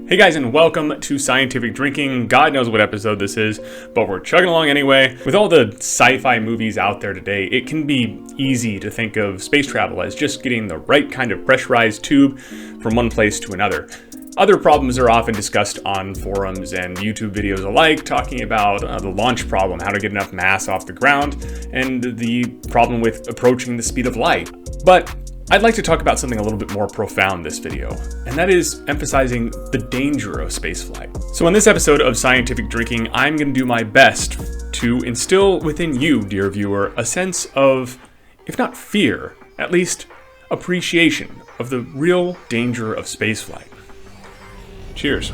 Hey guys, and welcome to Scientific Drinking. God knows what episode this is, but we're chugging along anyway. With all the sci-fi movies out there today, it can be easy to think of space travel as just getting the right kind of pressurized tube from one place to another. Other problems are often discussed on forums and YouTube videos alike, talking about the launch problem, how to get enough mass off the ground, and the problem with approaching the speed of light. But I'd like to talk about something a little bit more profound this video, and that is emphasizing the danger of spaceflight. So in this episode of Scientific Drinking, I'm going to do my best to instill within you, dear viewer, a sense of, if not fear, at least appreciation of the real danger of spaceflight. Cheers.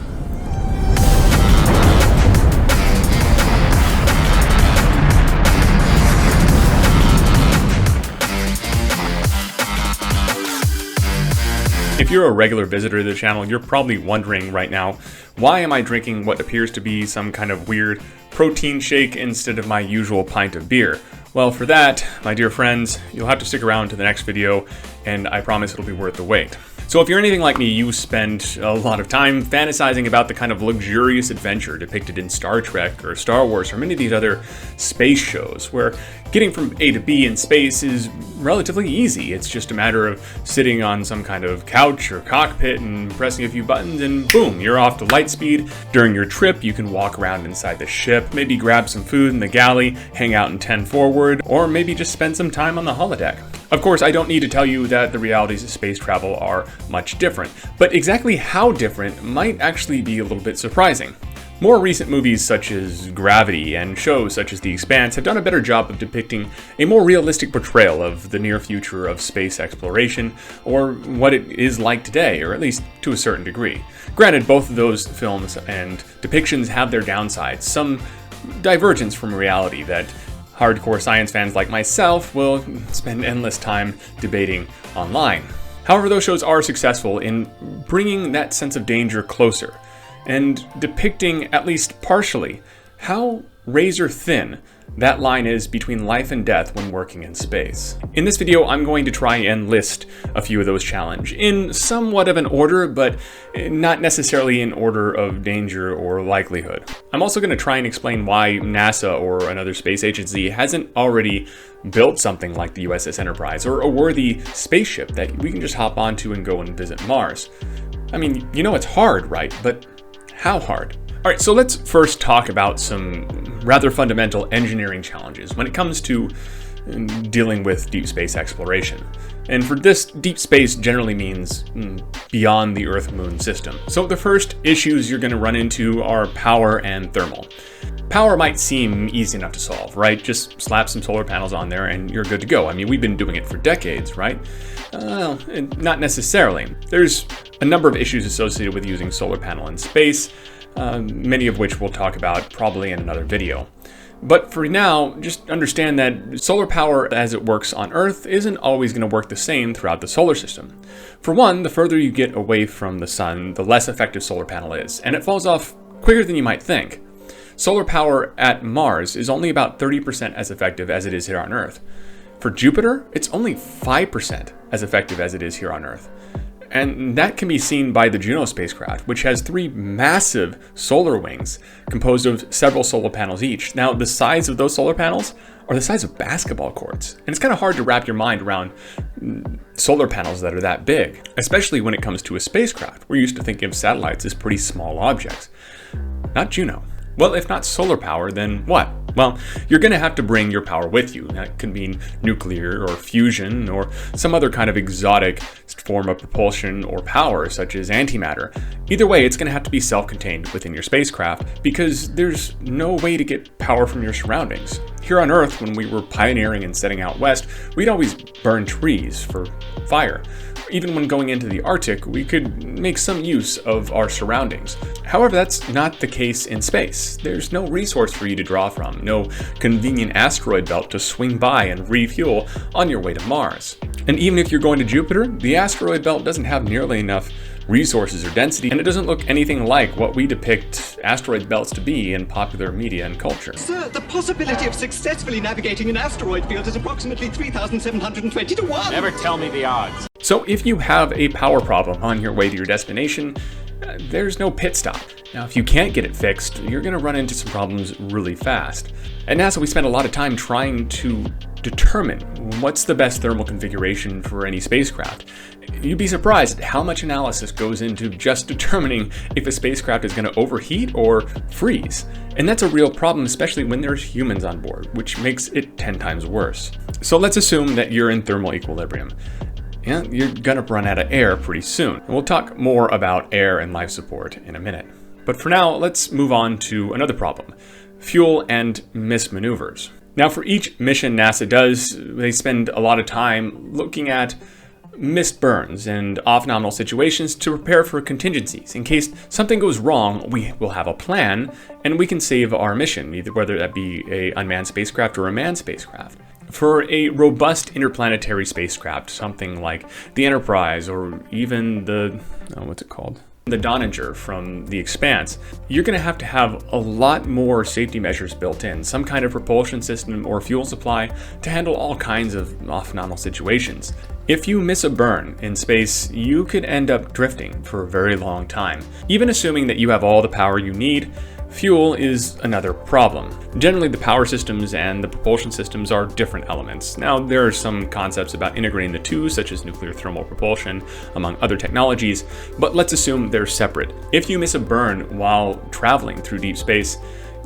If you're a regular visitor to the channel, you're probably wondering right now, why am I drinking what appears to be some kind of weird protein shake instead of my usual pint of beer? Well, for that, my dear friends, you'll have to stick around to the next video, and I promise it'll be worth the wait. So if you're anything like me, you spend a lot of time fantasizing about the kind of luxurious adventure depicted in Star Trek or Star Wars or many of these other space shows, where getting from A to B in space is relatively easy. It's just a matter of sitting on some kind of couch or cockpit and pressing a few buttons and boom, you're off to light speed. During your trip, you can walk around inside the ship, maybe grab some food in the galley, hang out in 10 forward, or maybe just spend some time on the holodeck. Of course, I don't need to tell you that the realities of space travel are much different, but exactly how different might actually be a little bit surprising. More recent movies such as Gravity and shows such as The Expanse have done a better job of depicting a more realistic portrayal of the near future of space exploration, or what it is like today, or at least to a certain degree. Granted, both of those films and depictions have their downsides, some divergence from reality that hardcore science fans like myself will spend endless time debating online. However, those shows are successful in bringing that sense of danger closer and depicting, at least partially, how razor thin that line is between life and death when working in space. In this video, I'm going to try and list a few of those challenges in somewhat of an order, but not necessarily in order of danger or likelihood. I'm also going to try and explain why NASA or another space agency hasn't already built something like the USS Enterprise or a worthy spaceship that we can just hop onto and go and visit Mars. I mean, you know it's hard, right? But how hard? All right, so let's first talk about some rather fundamental engineering challenges when it comes to dealing with deep space exploration. And for this, deep space generally means beyond the Earth-Moon system. So the first issues you're going to run into are power and thermal. Power might seem easy enough to solve, right? Just slap some solar panels on there and you're good to go. I mean, we've been doing it for decades, right? Well, not necessarily. There's a number of issues associated with using solar panel in space, many of which we'll talk about probably in another video. But for now, just understand that solar power as it works on Earth isn't always going to work the same throughout the solar system. For one, the further you get away from the sun, the less effective solar panel is, and it falls off quicker than you might think. Solar power at Mars is only about 30% as effective as it is here on Earth. For Jupiter, it's only 5% as effective as it is here on Earth. And that can be seen by the Juno spacecraft, which has 3 massive solar wings composed of several solar panels each. Now, the size of those solar panels are the size of basketball courts. And it's kind of hard to wrap your mind around solar panels that are that big, especially when it comes to a spacecraft. We're used to thinking of satellites as pretty small objects. Not Juno. Well, if not solar power, then what? Well, you're going to have to bring your power with you. That could mean nuclear or fusion or some other kind of exotic form of propulsion or power, such as antimatter. Either way, it's going to have to be self-contained within your spacecraft because there's no way to get power from your surroundings. Here on Earth, when we were pioneering and setting out west, we'd always burn trees for fire. Even when going into the Arctic, we could make some use of our surroundings. However, that's not the case in space. There's no resource for you to draw from, no convenient asteroid belt to swing by and refuel on your way to Mars. And even if you're going to Jupiter, the asteroid belt doesn't have nearly enough resources or density, and it doesn't look anything like what we depict asteroid belts to be in popular media and culture. Sir, the possibility of successfully navigating an asteroid field is approximately 3,720 to 1. Never tell me the odds. So if you have a power problem on your way to your destination, there's no pit stop. Now, if you can't get it fixed, you're going to run into some problems really fast. At NASA, we spend a lot of time trying to determine what's the best thermal configuration for any spacecraft. You'd be surprised at how much analysis goes into just determining if a spacecraft is going to overheat or freeze. And that's a real problem, especially when there's humans on board, which makes it 10 times worse. So let's assume that you're in thermal equilibrium. Yeah, you're gonna run out of air pretty soon. And we'll talk more about air and life support in a minute. But for now, let's move on to another problem: fuel and mismaneuvers. Now, for each mission NASA does, they spend a lot of time looking at missed burns and off-nominal situations to prepare for contingencies. In case something goes wrong, we will have a plan and we can save our mission, either whether that be an unmanned spacecraft or a manned spacecraft. For a robust interplanetary spacecraft, something like the Enterprise or even the, the Donnager from The Expanse, you're going to have a lot more safety measures built in, some kind of propulsion system or fuel supply to handle all kinds of off-nominal situations. If you miss a burn in space, you could end up drifting for a very long time. Even assuming that you have all the power you need, fuel is another problem. Generally, the power systems and the propulsion systems are different elements. Now, there are some concepts about integrating the two, such as nuclear thermal propulsion, among other technologies, but let's assume they're separate. If you miss a burn while traveling through deep space,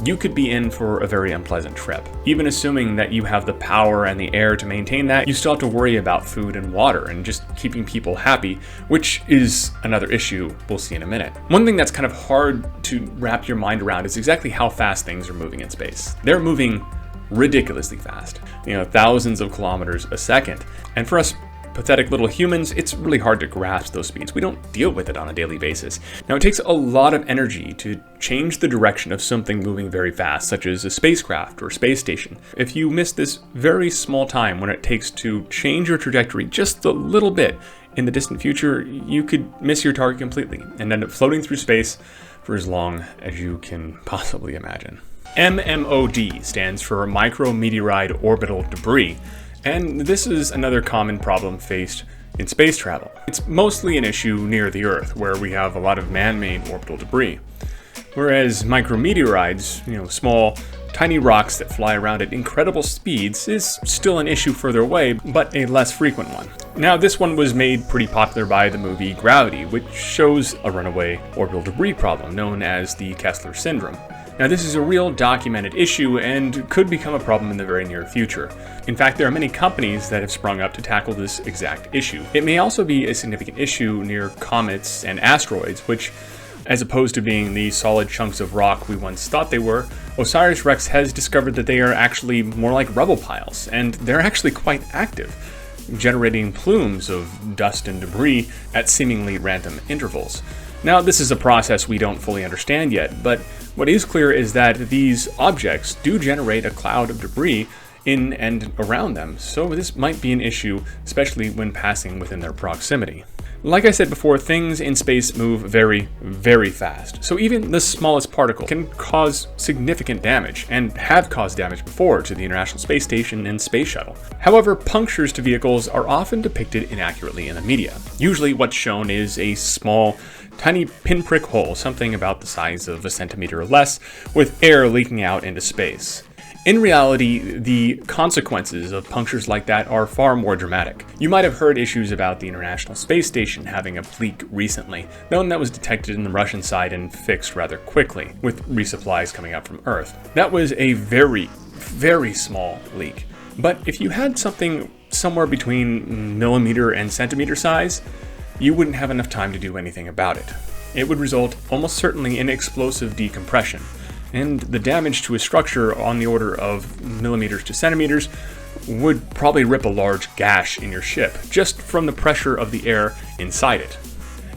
you could be in for a very unpleasant trip. Even assuming that you have the power and the air to maintain that, you still have to worry about food and water and just keeping people happy, which is another issue we'll see in a minute. One thing that's kind of hard to wrap your mind around is exactly how fast things are moving in space. They're moving ridiculously fast, thousands of kilometers a second. And for us pathetic little humans, it's really hard to grasp those speeds. We don't deal with it on a daily basis. Now, it takes a lot of energy to change the direction of something moving very fast, such as a spacecraft or space station. If you miss this very small time when it takes to change your trajectory just a little bit in the distant future, you could miss your target completely and end up floating through space for as long as you can possibly imagine. MMOD stands for Micrometeorite Orbital Debris. And this is another common problem faced in space travel. It's mostly an issue near the Earth, where we have a lot of man-made orbital debris. Whereas micrometeorites, small, tiny rocks that fly around at incredible speeds, is still an issue further away, but a less frequent one. Now, this one was made pretty popular by the movie Gravity, which shows a runaway orbital debris problem known as the Kessler syndrome. Now, this is a real documented issue and could become a problem in the very near future. In fact, there are many companies that have sprung up to tackle this exact issue. It may also be a significant issue near comets and asteroids, which, as opposed to being the solid chunks of rock we once thought they were, OSIRIS-REx has discovered that they are actually more like rubble piles, and they're actually quite active, generating plumes of dust and debris at seemingly random intervals. Now, this is a process we don't fully understand yet, but what is clear is that these objects do generate a cloud of debris in and around them, so this might be an issue, especially when passing within their proximity. Like I said before, things in space move very, very fast, so even the smallest particle can cause significant damage, and have caused damage before to the International Space Station and Space Shuttle. However, punctures to vehicles are often depicted inaccurately in the media. Usually what's shown is a small, tiny pinprick hole, something about the size of a centimeter or less, with air leaking out into space. In reality, the consequences of punctures like that are far more dramatic. You might have heard issues about the International Space Station having a leak recently, one that was detected in the Russian side and fixed rather quickly, with resupplies coming up from Earth. That was a very, very small leak. But if you had something somewhere between millimeter and centimeter size, you wouldn't have enough time to do anything about it. It would result almost certainly in explosive decompression, and the damage to a structure on the order of millimeters to centimeters would probably rip a large gash in your ship, just from the pressure of the air inside it.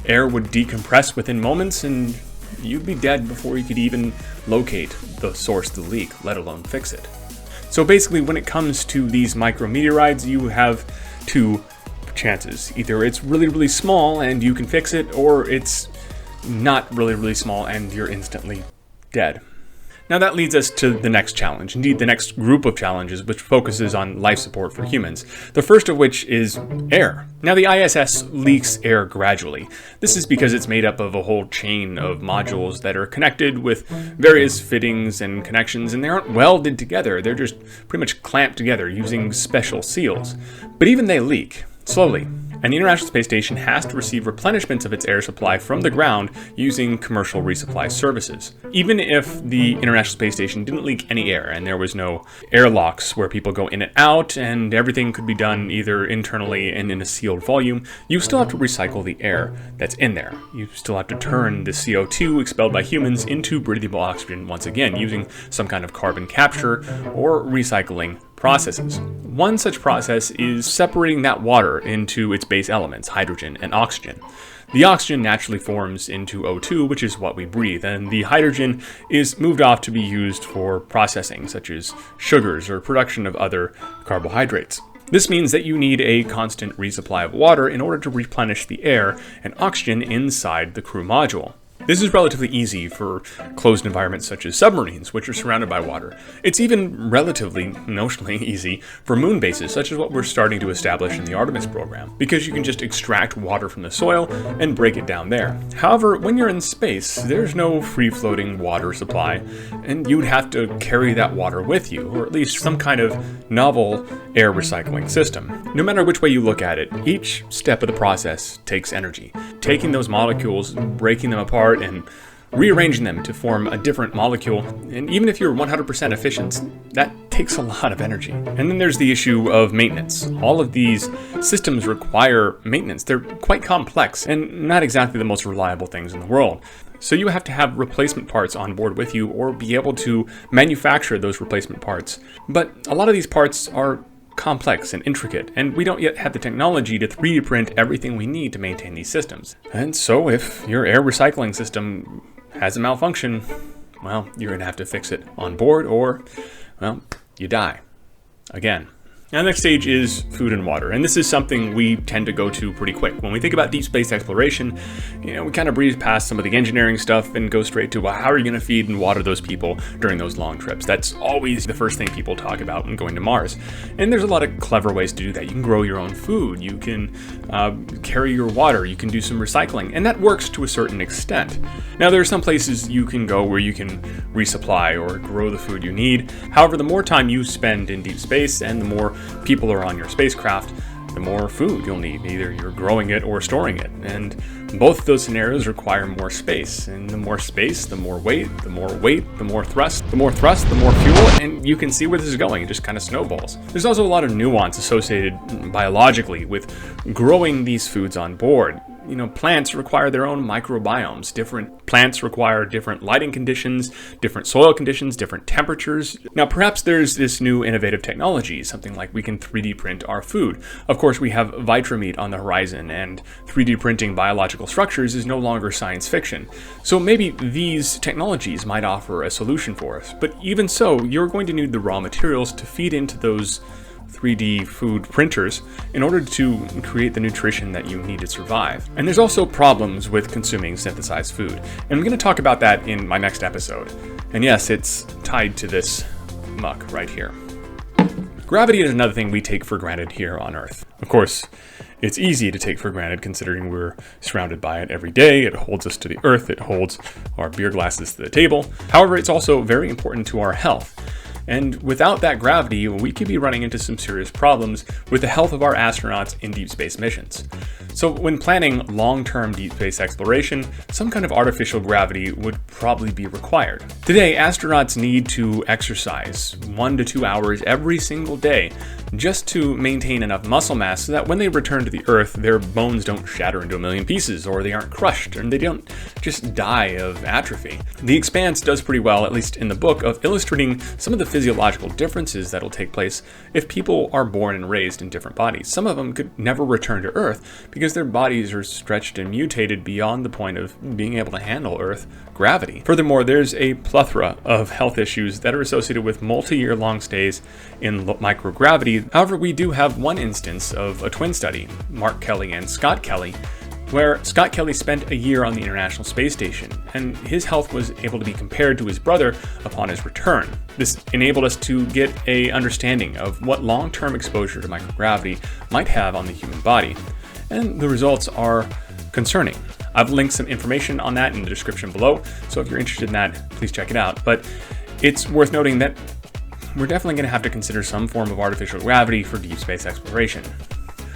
Air would decompress within moments, and you'd be dead before you could even locate the source of the leak, let alone fix it. So basically, when it comes to these micrometeorites, you have two chances. Either it's really, really small and you can fix it, or it's not really, really small and you're instantly dead. Now that leads us to the next challenge, indeed the next group of challenges, which focuses on life support for humans. The first of which is air. Now the ISS leaks air gradually. This is because it's made up of a whole chain of modules that are connected with various fittings and connections, and they aren't welded together, they're just pretty much clamped together using special seals. But even they leak, slowly. And the International Space Station has to receive replenishments of its air supply from the ground using commercial resupply services. Even if the International Space Station didn't leak any air and there was no airlocks where people go in and out and everything could be done either internally and in a sealed volume, you still have to recycle the air that's in there. You still have to turn the CO2 expelled by humans into breathable oxygen once again using some kind of carbon capture or recycling processes. One such process is separating that water into its base elements, hydrogen and oxygen. The oxygen naturally forms into O2, which is what we breathe, and the hydrogen is moved off to be used for processing, such as sugars or production of other carbohydrates. This means that you need a constant resupply of water in order to replenish the air and oxygen inside the crew module. This is relatively easy for closed environments such as submarines, which are surrounded by water. It's even relatively, notionally easy for moon bases, such as what we're starting to establish in the Artemis program, because you can just extract water from the soil and break it down there. However, when you're in space, there's no free-floating water supply, and you'd have to carry that water with you, or at least some kind of novel air recycling system. No matter which way you look at it, each step of the process takes energy. Taking those molecules, breaking them apart, and rearranging them to form a different molecule, and even if you're 100% efficient, that takes a lot of energy. And then there's the issue of maintenance. All of these systems require maintenance. They're quite complex and not exactly the most reliable things in the world. So you have to have replacement parts on board with you or be able to manufacture those replacement parts. But a lot of these parts are complex and intricate, and we don't yet have the technology to 3D print everything we need to maintain these systems. And so if your air recycling system has a malfunction, well, you're gonna have to fix it on board or, well, you die. Again. Now the next stage is food and water, and this is something we tend to go to pretty quick. When we think about deep space exploration, we kind of breeze past some of the engineering stuff and go straight to, well, how are you going to feed and water those people during those long trips? That's always the first thing people talk about when going to Mars. And there's a lot of clever ways to do that. You can grow your own food, you can carry your water, you can do some recycling, and that works to a certain extent. Now there are some places you can go where you can resupply or grow the food you need. However, the more time you spend in deep space and the more people are on your spacecraft, the more food you'll need. Either you're growing it or storing it. And both of those scenarios require more space. And the more space, the more weight, the more weight, the more thrust, the more thrust, the more fuel. And you can see where this is going. It just kind of snowballs. There's also a lot of nuance associated biologically with growing these foods on board. Plants require their own microbiomes. Different plants require different lighting conditions, different soil conditions, different temperatures. Now, perhaps there's this new innovative technology, something like we can 3D print our food. Of course, we have Vitrameat on the horizon, and 3D printing biological structures is no longer science fiction. So maybe these technologies might offer a solution for us. But even so, you're going to need the raw materials to feed into those 3D food printers in order to create the nutrition that you need to survive. And there's also problems with consuming synthesized food. And I'm going to talk about that in my next episode. And yes, it's tied to this muck right here. Gravity is another thing we take for granted here on Earth. Of course, it's easy to take for granted considering we're surrounded by it every day. It holds us to the Earth. It holds our beer glasses to the table. However, it's also very important to our health. And without that gravity, we could be running into some serious problems with the health of our astronauts in deep space missions. So when planning long-term deep space exploration, some kind of artificial gravity would probably be required. Today, astronauts need to exercise 1 to 2 hours every single day just to maintain enough muscle mass so that when they return to the Earth, their bones don't shatter into a million pieces, or they aren't crushed, and they don't just die of atrophy. The Expanse does pretty well, at least in the book, of illustrating some of the physiological differences that'll take place if people are born and raised in different bodies. Some of them could never return to Earth because their bodies are stretched and mutated beyond the point of being able to handle Earth gravity. Furthermore, there's a plethora of health issues that are associated with multi-year long stays in microgravity. However, we do have one instance of a twin study, Mark Kelly and Scott Kelly, where Scott Kelly spent a year on the International Space Station, and his health was able to be compared to his brother upon his return. This enabled us to get an understanding of what long-term exposure to microgravity might have on the human body, and the results are concerning. I've linked some information on that in the description below, so if you're interested in that, please check it out. But it's worth noting that we're definitely going to have to consider some form of artificial gravity for deep space exploration.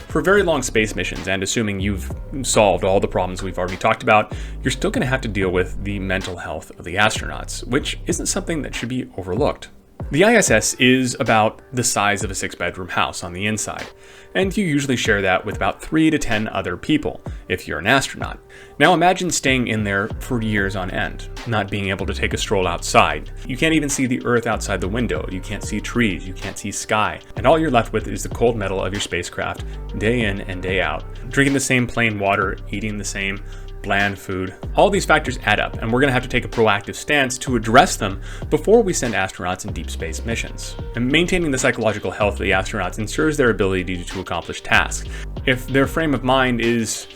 For very long space missions, and assuming you've solved all the problems we've already talked about, you're still going to have to deal with the mental health of the astronauts, which isn't something that should be overlooked. The ISS is about the size of a 6-bedroom house on the inside, and you usually share that with about 3 to 10 other people if you're an astronaut. Now imagine staying in there for years on end, not being able to take a stroll outside. You can't even see the Earth outside the window, you can't see trees, you can't see sky, and all you're left with is the cold metal of your spacecraft day in and day out. Drinking the same plain water, eating the same bland food. All these factors add up, and we're going to have to take a proactive stance to address them before we send astronauts in deep space missions. And maintaining the psychological health of the astronauts ensures their ability to accomplish tasks. If their frame of mind is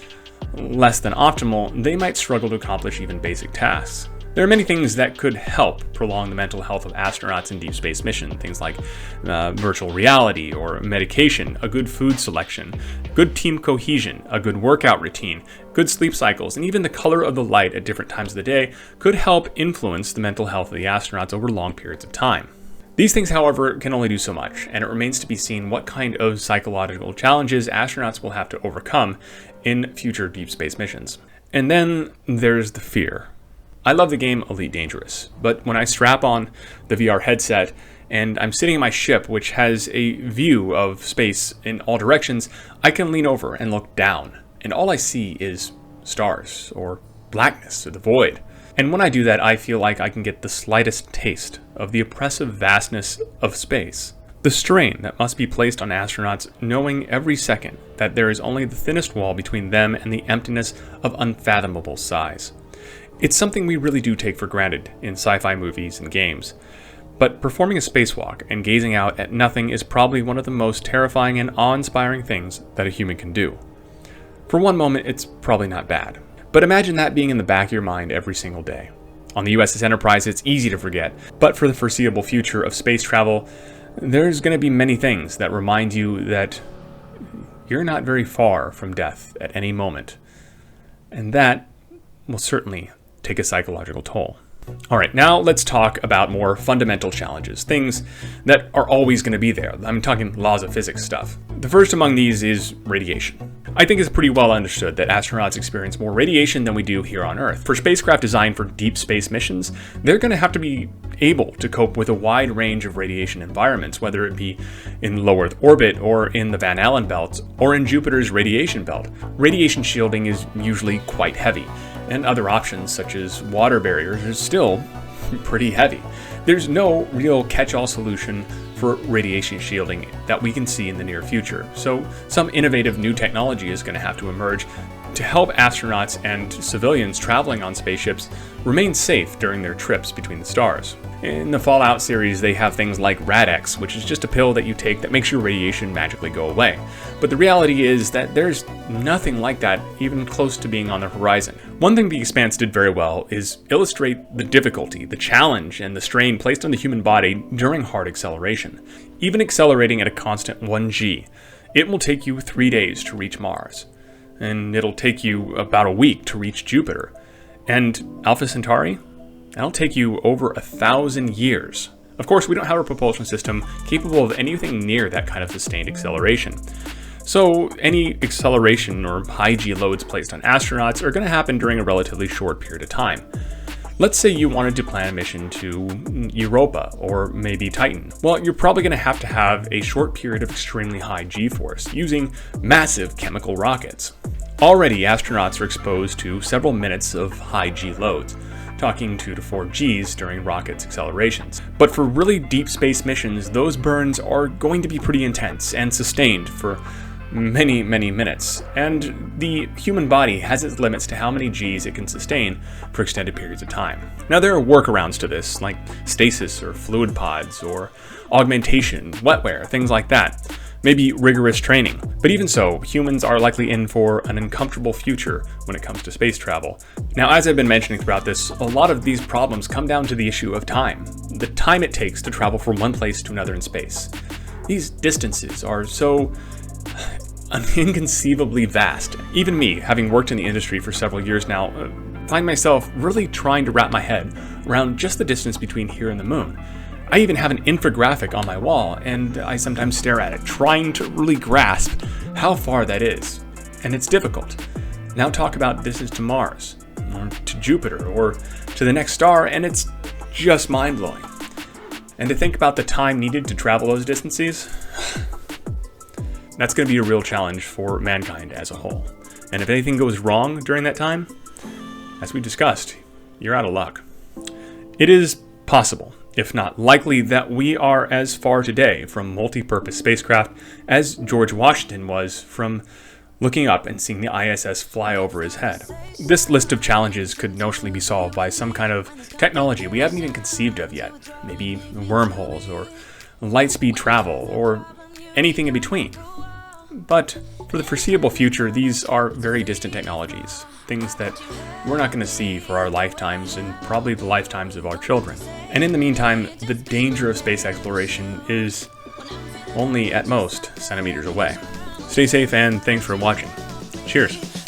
less than optimal, they might struggle to accomplish even basic tasks. There are many things that could help prolong the mental health of astronauts in deep space mission, things like virtual reality or medication, a good food selection, good team cohesion, a good workout routine, good sleep cycles, and even the color of the light at different times of the day could help influence the mental health of the astronauts over long periods of time. These things, however, can only do so much, and it remains to be seen what kind of psychological challenges astronauts will have to overcome in future deep space missions. And then there's the fear. I love the game Elite Dangerous, but when I strap on the VR headset and I'm sitting in my ship, which has a view of space in all directions, I can lean over and look down, and all I see is stars, or blackness, or the void. And when I do that, I feel like I can get the slightest taste of the oppressive vastness of space. The strain that must be placed on astronauts knowing every second that there is only the thinnest wall between them and the emptiness of unfathomable size. It's something we really do take for granted in sci-fi movies and games, but performing a spacewalk and gazing out at nothing is probably one of the most terrifying and awe-inspiring things that a human can do. For one moment, it's probably not bad, but imagine that being in the back of your mind every single day. On the USS Enterprise, it's easy to forget, but for the foreseeable future of space travel, there's going to be many things that remind you that you're not very far from death at any moment, and that will certainly take a psychological toll. All right, now let's talk about more fundamental challenges, things that are always going to be there. I'm talking laws of physics stuff. The first among these is radiation. I think it's pretty well understood that astronauts experience more radiation than we do here on Earth. For spacecraft designed for deep space missions, they're going to have to be able to cope with a wide range of radiation environments, whether it be in low Earth orbit or in the Van Allen belts or in Jupiter's radiation belt. Radiation shielding is usually quite heavy, and other options such as water barriers are still pretty heavy. There's no real catch-all solution for radiation shielding that we can see in the near future, so some innovative new technology is going to have to emerge to help astronauts and civilians traveling on spaceships remain safe during their trips between the stars. In the Fallout series, they have things like Rad-X, which is just a pill that you take that makes your radiation magically go away. But the reality is that there's nothing like that even close to being on the horizon. One thing The Expanse did very well is illustrate the difficulty, the challenge, and the strain placed on the human body during hard acceleration. Even accelerating at a constant 1g, it will take you 3 days to reach Mars. And it'll take you about a week to reach Jupiter. And Alpha Centauri? That'll take you over 1,000 years. Of course, we don't have a propulsion system capable of anything near that kind of sustained acceleration. So any acceleration or high G loads placed on astronauts are going to happen during a relatively short period of time. Let's say you wanted to plan a mission to Europa or maybe Titan. Well, you're probably going to have a short period of extremely high G-force using massive chemical rockets. Already, astronauts are exposed to several minutes of high G loads, talking 2 to 4 Gs during rockets' accelerations. But for really deep space missions, those burns are going to be pretty intense and sustained for many, many minutes, and the human body has its limits to how many Gs it can sustain for extended periods of time. Now, there are workarounds to this, like stasis or fluid pods or augmentation, wetware, things like that. maybe rigorous training. But even so, humans are likely in for an uncomfortable future when it comes to space travel. Now, as I've been mentioning throughout this, a lot of these problems come down to the issue of time. The time it takes to travel from one place to another in space. These distances are so inconceivably vast. Even me, having worked in the industry for several years now, find myself really trying to wrap my head around just the distance between here and the moon. I even have an infographic on my wall, and I sometimes stare at it, trying to really grasp how far that is. And it's difficult. Now talk about distance to Mars, or to Jupiter, or to the next star, and it's just mind-blowing. And to think about the time needed to travel those distances, that's going to be a real challenge for mankind as a whole. And if anything goes wrong during that time, as we discussed, you're out of luck. It is possible, if not likely, that we are as far today from multi-purpose spacecraft as George Washington was from looking up and seeing the ISS fly over his head. This list of challenges could notionally be solved by some kind of technology we haven't even conceived of yet. Maybe wormholes, or light-speed travel, or anything in between. But for the foreseeable future, these are very distant technologies, things that we're not going to see for our lifetimes and probably the lifetimes of our children. And in the meantime, the danger of space exploration is only at most centimeters away. Stay safe and thanks for watching. Cheers.